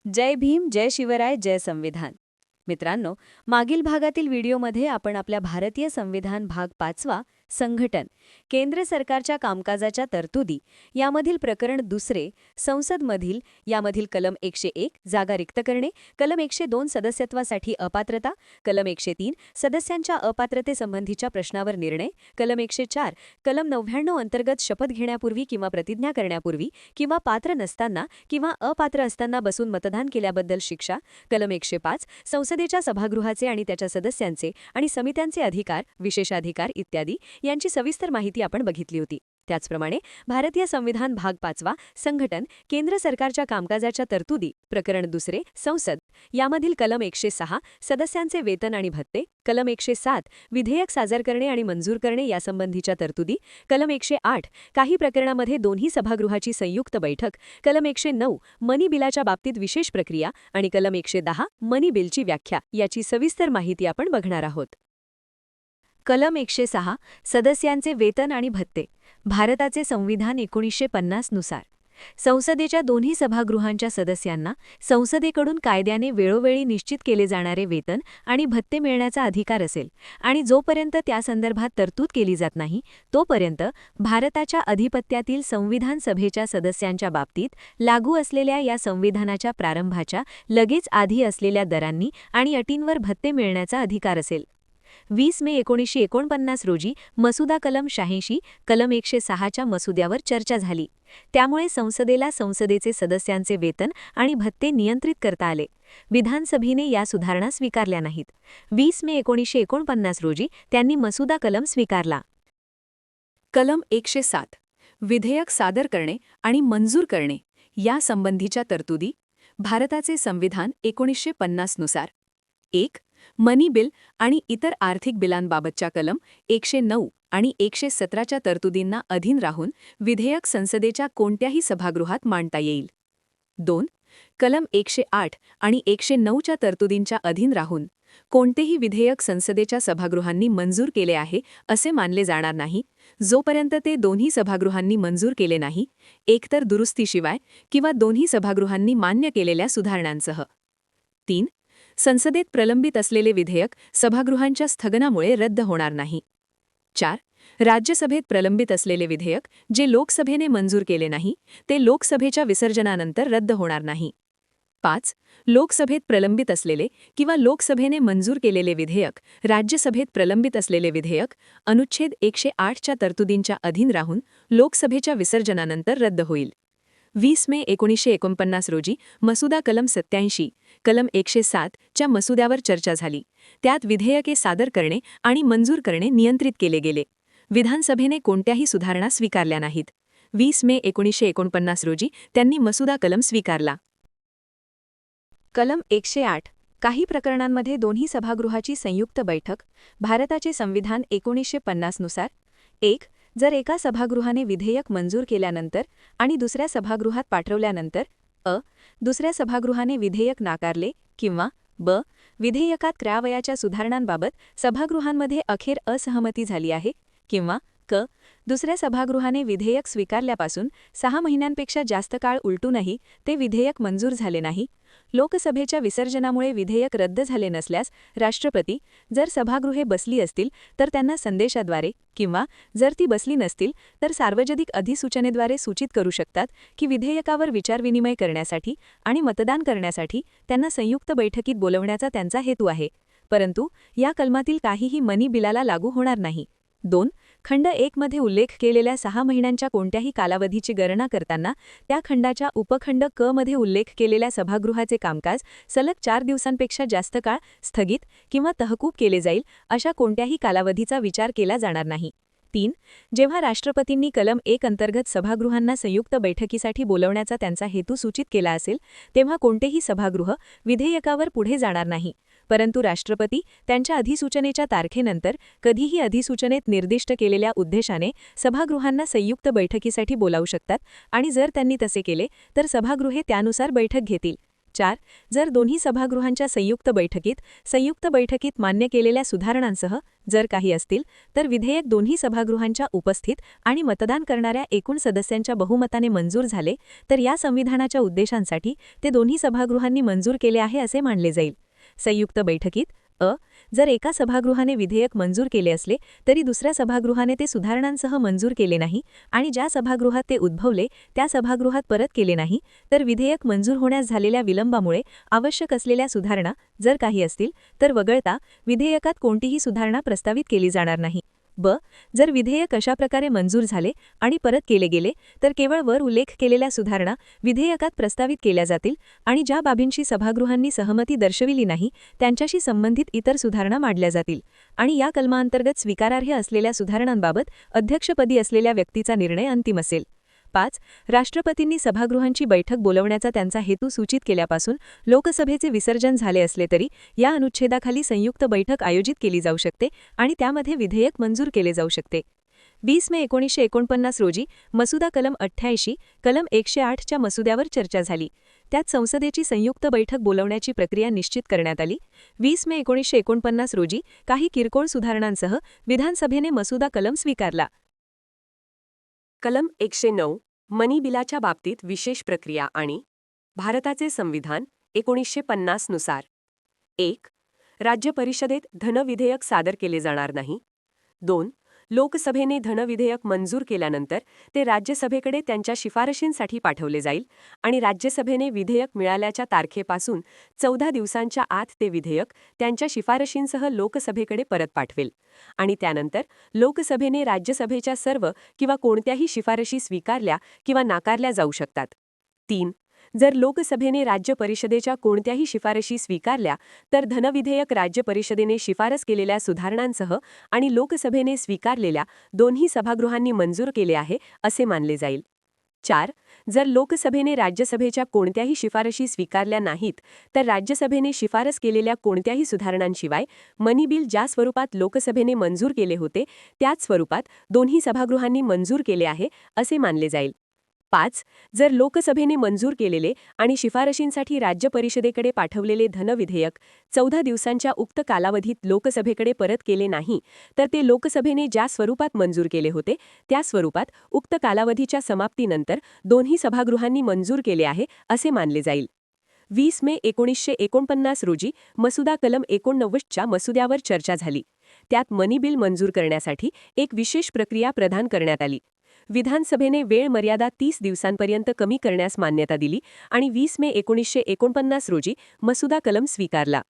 जय भीम, जय शिवराय, जय संविधान. मित्रांनो, मागील भागातील व्हिडिओमध्ये आपण आपल्या भारतीय संविधान भाग 5 संघटन, केंद्र सरकारच्या कामकाजाच्या तरतुदी यामधील प्रकरण दुसरे, संसदमधील यामधील कलम 101 जागा रिक्त करणे, कलम 102 सदस्यत्वासाठी अपात्रता, कलम 103 सदस्यांच्या अपात्रतेसंबंधीच्या प्रश्नावर निर्णय, कलम 104 कलम 99 अंतर्गत शपथ घेण्यापूर्वी किंवा प्रतिज्ञा करण्यापूर्वी किंवा पात्र नसताना किंवा अपात्र असताना बसून मतदान केल्याबद्दल शिक्षा, कलम 105 संसदेच्या सभागृहाचे आणि त्याच्या सदस्यांचे आणि समित्यांचे अधिकार, विशेषाधिकार इत्यादी यांची सविस्तर माहिती आपण बघितली होती. त्याचप्रमाणे भारतीय संविधान भाग 5 संघटन, केंद्र सरकारच्या कामकाजाच्या तरतुदी प्रकरण दुसरे, संसद यामधील कलम 106 सदस्यांचे वेतन आणि भत्ते, कलम 107 विधेयक सादर करणे आणि मंजूर करणे यासंबंधीच्या तरतुदी, कलम 108 काही प्रकरणामध्ये दोन्ही सभागृहाची संयुक्त बैठक, कलम 109 मनी बिलाच्या बाबतीत विशेष प्रक्रिया आणि कलम 110 मनी बिलची व्याख्या याची सविस्तर माहिती आपण बघणार आहोत. कलम 106 सदस्यांचे वेतन आणि भत्ते. भारताचे संविधान 1950 नुसार संसदेच्या दोन्ही सभागृहांच्या सदस्यांना संसदेकडून कायद्याने वेळोवेळी निश्चित केले जाणारे वेतन आणि भत्ते मिळण्याचा अधिकार असेल आणि जोपर्यंत त्या संदर्भात तरतूद केली जात नाही तोपर्यंत भारताच्या अधिपत्यातील संविधान सभेच्या सदस्यांच्या बाबतीत लागू असलेल्या या संविधानाच्या प्रारंभाच्या लगेच आधी असलेल्या दरांनी आणि अटींवर भत्ते मिळण्याचा अधिकार असेल. 20 मे 1949 रोजी मसुदा कलम 86 कलम 106च्या मसुद्यावर चर्चा झाली. त्यामुळे संसदेला संसदेचे सदस्यांचे वेतन आणि भत्ते नियंत्रित करता आले. विधानसभेने या सुधारणा स्वीकारल्या नाहीत. 20 मे 1949 रोजी त्यांनी मसुदा कलम स्वीकारला. कलम 107 विधेयक सादर करणे आणि मंजूर करणे यासंबंधीच्या तरतुदी. भारताचे संविधान 1950 नुसार 1. मनी बिल आणि इतर आर्थिक बिलांबाबतच्या कलम 109 आणि 117च्या तरतुदींना अधीन राहून विधेयक संसदेच्या कोणत्याही सभागृहात मांडता येईल. 2. कलम 108 आणि 109च्या तरतुदींच्या अधीन राहून कोणतेही विधेयक संसदेच्या सभागृहांनी मंजूर केले आहे असे मानले जाणार नाही जोपर्यंत ते दोन्ही सभागृहांनी मंजूर केले नाही, एकतर दुरुस्तीशिवाय किंवा दोन्ही सभागृहांनी मान्य केलेल्या सुधारणांसह. 3. संसदेत प्रलंबित असलेले विधेयक सभागृहांच्या स्थगनामुळे रद्द होणार नाही. 4. राज्यसभेत प्रलंबित असलेले विधेयक जे लोकसभेने मंजूर केले नाही ते लोकसभेच्या विसर्जनानंतर रद्द होणार नाही. 5. लोकसभेत प्रलंबित असलेले किंवा लोकसभेने मंजूर केलेले विधेयक राज्यसभेत प्रलंबित असलेले विधेयक अनुच्छेद 108च्या तरतुदींच्या अधीन राहून लोकसभेच्या विसर्जनानंतर रद्द होईल. 20 मे 1949 रोजी मसुदा कलम 87 कलम 107 च्या मसुद्यावर चर्चा झाली. त्यात विधेयके सादर करणे आणि मंजूर करणे नियंत्रित केले गेले. विधानसभेने कोणत्याही सुधारणा स्वीकारल्या नाहीत. 20 मे 1949 रोजी त्यांनी मसुदा कलम स्वीकारला. कलम 108 काही प्रकरणांमध्ये दोन्ही सभागृहाची संयुक्त बैठक. भारताचे संविधान 1950 नुसार 1. जर एका सभागृहाने विधेयक मंजूर केल्यानंतर आणि दुसऱ्या सभागृहात पाठवल्यानंतर दुसऱ्या सभागृहाने विधेयक नाकारले किंवा विधेयकात करावयाच्या सुधारणांबाबत सभागृहांमध्ये अखेर असहमती झाली आहे किंवा दुसऱ्या सभागृहाने विधेयक स्वीकारल्यापासून 6 महिन्यांपेक्षा जास्त काळ उलटूनही ते विधेयक मंजूर झाले नाही, लोकसभेच्या विसर्जनामुळे विधेयक रद्द झाले नसल्यास राष्ट्रपती जर सभागृहे बसली असतील तर त्यांना संदेशाद्वारे किंवा जर ती बसली नसतील तर सार्वजनिक अधिसूचनेद्वारे सूचित करू शकतात की विधेयकावर विचारविनिमय करण्यासाठी आणि मतदान करण्यासाठी त्यांना संयुक्त बैठकीत बोलवण्याचा त्यांचा हेतू आहे. परंतु या कलमातील काहीही मनी बिलाला लागू होणार नाही. 2. खंड 1 मध्ये उल्लेख केलेल्या 6 महिन्यांच्या कोणत्याही कालावधीची गणना करताना त्या खंडाच्या उपखंड क मध्ये उल्लेख केलेल्या सभागृहाचे कामकाज सलग 4 दिवसांपेक्षा जास्त काळ स्थगित किंवा तहकूब केले जाईल अशा कोणत्याही कालावधीचा विचार केला जाणार नाही. 3. जेव्हा राष्ट्रपतींनी कलम 1 अंतर्गत सभागृहांना संयुक्त बैठकीसाठी बोलवण्याचा त्यांचा हेतू सूचित केला असेल तेव्हा कोणतेही सभागृह विधेयकावर पुढे जाणार नाही, परंतु राष्ट्रपती त्यांच्या अधिसूचनेच्या तारखेनंतर कधीही अधिसूचनेत निर्दिष्ट केलेल्या उद्देशाने सभागृहांना संयुक्त बैठकीसाठी बोलावू शकतात आणि जर त्यांनी तसे केले तर सभागृहे त्यानुसार बैठक घेतील. 4. जर दोन्ही सभागृहांच्या संयुक्त बैठकीत मान्य केलेल्या सुधारणांसह जर काही असतील तर विधेयक दोन्ही सभागृहांच्या उपस्थित आणि मतदान करणाऱ्या एकूण सदस्यांच्या बहुमताने मंजूर झाले तर या संविधानाच्या उद्देशांसाठी ते दोन्ही सभागृहांनी मंजूर केले आहे असे मानले जाईल. संयुक्त बैठकीत जर एका सभागृहाने विधेयक मंजूर केले असले तरी दुसऱ्या सभागृहाने ते सुधारणांसह मंजूर केले नाही आणि ज्या सभागृहात ते उद्भवले त्या सभागृहात परत केले नाही तर विधेयक मंजूर होण्यास झालेल्या विलंबामुळे आवश्यक असलेल्या सुधारणा जर काही असतील तर वगळता विधेयकात कोणतीही सुधारणा प्रस्तावित केली जाणार नाही. जर विधेयक अशा प्रकारे मंजूर झाले आणि परत केले गेले तर केवळ वर उल्लेख केलेल्या सुधारणा विधेयकात प्रस्तावित केल्या जातील आणि ज्या बाबींशी सभागृहांनी सहमती दर्शविली नाही त्यांच्याशी संबंधित इतर सुधारणा मांडल्या जातील आणि या कलमांतर्गत स्वीकारार्ह असलेल्या सुधारणांबाबत अध्यक्षपदी असलेल्या व्यक्तीचा निर्णय अंतिम असेल. 5. राष्ट्रपतींनी सभागृहांची बैठक बोलवण्याचा त्यांचा हेतू सूचित केल्यापासून लोकसभेचे विसर्जन झाले असले तरी या अनुच्छेदाखाली संयुक्त बैठक आयोजित केली जाऊ शकते आणि त्यामध्ये विधेयक मंजूर केले जाऊ शकते. 20 मे 1949 रोजी मसुदा कलम 88 कलम 108 च्या मसुद्यावर चर्चा झाली. त्यात संसदेची संयुक्त बैठक बोलवण्याची प्रक्रिया निश्चित करण्यात आली. 20 मे 1949 रोजी काही किरकोळ सुधारणांसह विधानसभेने मसुदा कलम स्वीकारला. कलम 109 मनी बिलाच्या बाबतीत विशेष प्रक्रिया आणि भारताचे संविधान 1950 नुसार 1. राज्य परिषदेत धनविधेयक सादर केले जाणार नाही. 2. लोकसभेने धनविधेयक मंजूर केल्यानंतर ते राज्यसभेकडे त्यांच्या शिफारशींसाठी पाठवले जाईल आणि राज्यसभेने विधेयक मिळाल्याच्या तारखेपासून 14 दिवसांच्या आत ते विधेयक त्यांच्या शिफारशींसह लोकसभेकडे परत पाठवेल आणि त्यानंतर लोकसभेने राज्यसभेच्या सर्व किंवा कोणत्याही शिफारशी स्वीकारल्या किंवा नाकारल्या जाऊ शकतात. 3. जर लोकसभेने राज्य परिषदेच्या कोणत्याही शिफारशी स्वीकारल्या तर धनविधेयक राज्य परिषदेने शिफारस केलेल्या सुधारणांसह आणि लोकसभेने स्वीकारलेल्या दोन्ही सभागृहांनी मंजूर केले आहे असे मानले जाईल. 4. जर लोकसभेने राज्यसभेच्या कोणत्याही शिफारशी स्वीकारल्या नाहीत तर राज्यसभेने शिफारस केलेल्या कोणत्याही सुधारणांशिवाय मनी बिल ज्या स्वरूपात लोकसभेने मंजूर केले होते त्याच स्वरूपात दोन्ही सभागृहांनी मंजूर केले आहे असे मानले जाईल. 5. जर लोकसभेने मंजूर केलेले आणि शिफारशींसाठी राज्य परिषदेकडे पाठवलेले धनविधेयक 14 दिवसांच्या उक्त कालावधीत लोकसभेकडे परत केले नाही तर ते लोकसभेने ज्या स्वरूपात मंजूर केले होते त्या स्वरूपात उक्त कालावधीच्या समाप्तीनंतर दोन्ही सभागृहांनी मंजूर केले आहे असे मानले जाईल. 20 मे 1949 रोजी मसुदा कलम 89 च्या मसुद्यावर चर्चा झाली. त्यात मनी बिल मंजूर करण्यासाठी एक विशेष प्रक्रिया प्रदान करण्यात आली. विधानसभेने वेळ मर्यादा 30 दिवसांपर्यंत कमी करण्यास मान्यता दिली आणि 20 मे 1949 रोजी मसुदा कलम स्वीकारला.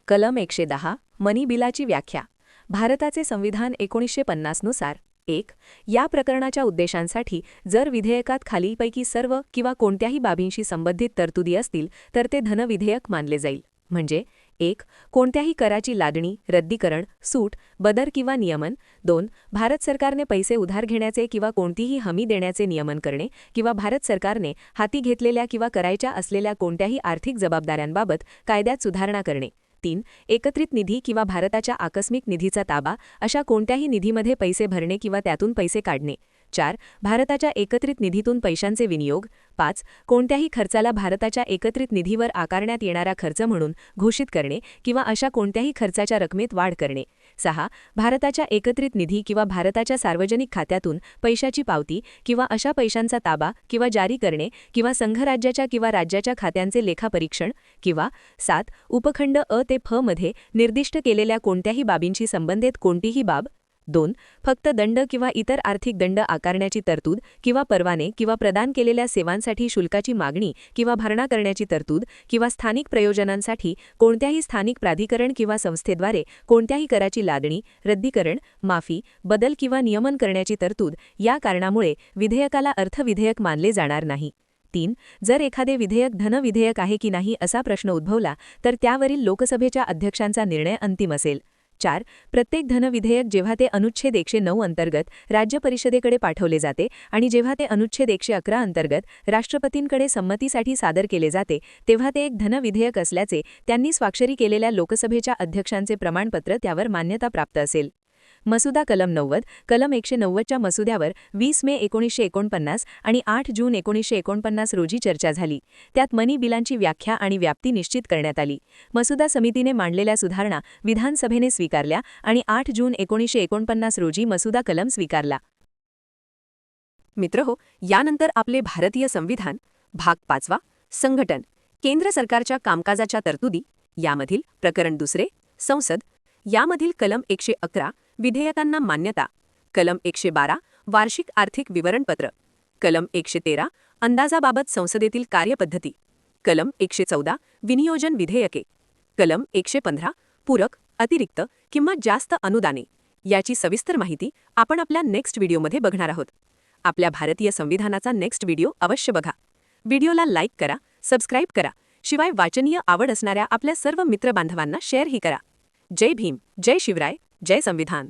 कलम 110 मनी बिलाची व्याख्या. भारताचे संविधान 1950 नुसार 1. या प्रकरणाच्या उद्देशांसाठी जर विधेयकात खालीलपैकी सर्व किंवा कोणत्याही बाबींशी संबंधित तरतुदी असतील तर ते धनविधेयक मानले जाईल. म्हणजे 1. कोणत्याही कराची लादणी, रद्दीकरण, सूट, बदल किंवा नियमन. 2. भारत सरकारने पैसे उधार घेण्याचे किंवा कोणतीही हमी देण्याचे नियमन करणे किंवा भारत सरकारने हाती घेतलेल्या किंवा करायच्या असलेल्या कोणत्याही आर्थिक जबाबदाऱ्यांबाबत कायद्यात सुधारणा करणे. 3. एकत्रित निधी किंवा भारताच्या आकस्मिक निधीचा ताबा अशा कोणत्याही निधीमध्ये पैसे भरणे किंवा त्यातून पैसे काढणे. 4. भारताच्या एकत्रित निधीतून पैशांचे विनियोग. 5. कोणत्याही खर्चाला भारताच्या एकत्रित निधीवर आकारण्यात येणारा खर्च म्हणून घोषित करणे किंवा अशा कोणत्याही खर्चाच्या रकमेत वाढ करणे. 6. भारताच्या एकत्रित निधी किंवा भारताच्या सार्वजनिक खात्यातून पैशाची पावती किंवा अशा पैशांचा ताबा किंवा जारी करणे किंवा संघराज्याच्या किंवा राज्याच्या खात्यांचे लेखापरीक्षण. किंवा 7. उपखंड अ ते फ मध्ये निर्दिष्ट केलेल्या कोणत्याही बाबींशी संबंधित कोणतीही बाब. 2. फक्त दंड किंवा इतर आर्थिक दंड आकारण्याची तरतूद किंवा परवाने किंवा प्रदान केलेल्या सेवांसाठी शुल्काची मागणी किंवा भरणा करण्याची तरतूद किंवा स्थानिक प्रयोजनांसाठी कोणत्याही स्थानिक प्राधिकरण किंवा संस्थेद्वारे कोणत्याही कराची लादणी, रद्दीकरण, माफी, बदल किंवा नियमन करण्याची तरतूद. या कारणामुळे विधेयकाला अर्थविधेयक मानले जाणार नाही. 3. जर एखादे विधेयक धनविधेयक आहे की नाही असा प्रश्न उद्भवला तर त्यावरील लोकसभेच्या अध्यक्षांचा निर्णय अंतिम असेल. 4. प्रत्येक धनविधेयक जेव्हा ते अनुच्छेद 109 अंतर्गत राज्य परिषदेकडे पाठवले जाते आणि जेव्हा ते अनुच्छेद 111 अंतर्गत राष्ट्रपतींकडे संमतीसाठी सादर केले जाते तेव्हा ते एक धनविधेयक असल्याचे त्यांनी स्वाक्षरी केलेल्या लोकसभेच्या अध्यक्षांचे प्रमाणपत्र त्यावर मान्यता प्राप्त असेल. मसुदा कलम 90 कलम 190च्या मसुद्यावर 20 मे 1949 आणि 8 जून 1949 रोजी चर्चा झाली. त्यात मनी बिलांची व्याख्या आणि व्याप्ती निश्चित करण्यात आली. मसुदा समितीने मांडलेल्या सुधारणा विधानसभेने स्वीकारल्या आणि 8 जून 1949 रोजी मसुदा कलम स्वीकारला. मित्रहो, यानंतर आपले भारतीय संविधान भाग 5 संघटन केंद्र सरकारच्या कामकाजाच्या तरतुदी यामधील प्रकरण 2 संसद यामधील कलम 111 विधेयकांना मान्यता, कलम 112 वार्षिक आर्थिक विवरणपत्र, कलम 113 अंदाजाबाबत संसदेतील कार्यपद्धती, कलम 114 विनियोजन विधेयके, कलम 115 पूरक, अतिरिक्त किंवा जास्त अनुदाने याची सविस्तर माहिती आपण आपल्या नेक्स्ट व्हिडिओमध्ये बघणार आहोत. आपल्या भारतीय संविधानाचा नेक्स्ट व्हिडिओ अवश्य बघा. व्हिडिओला लाईक करा, सबस्क्राईब करा. शिवाय वाचनीय आवड असणाऱ्या आपल्या सर्व मित्रबांधवांना शेअरही करा. जय भीम, जय शिवराय, जय संविधान.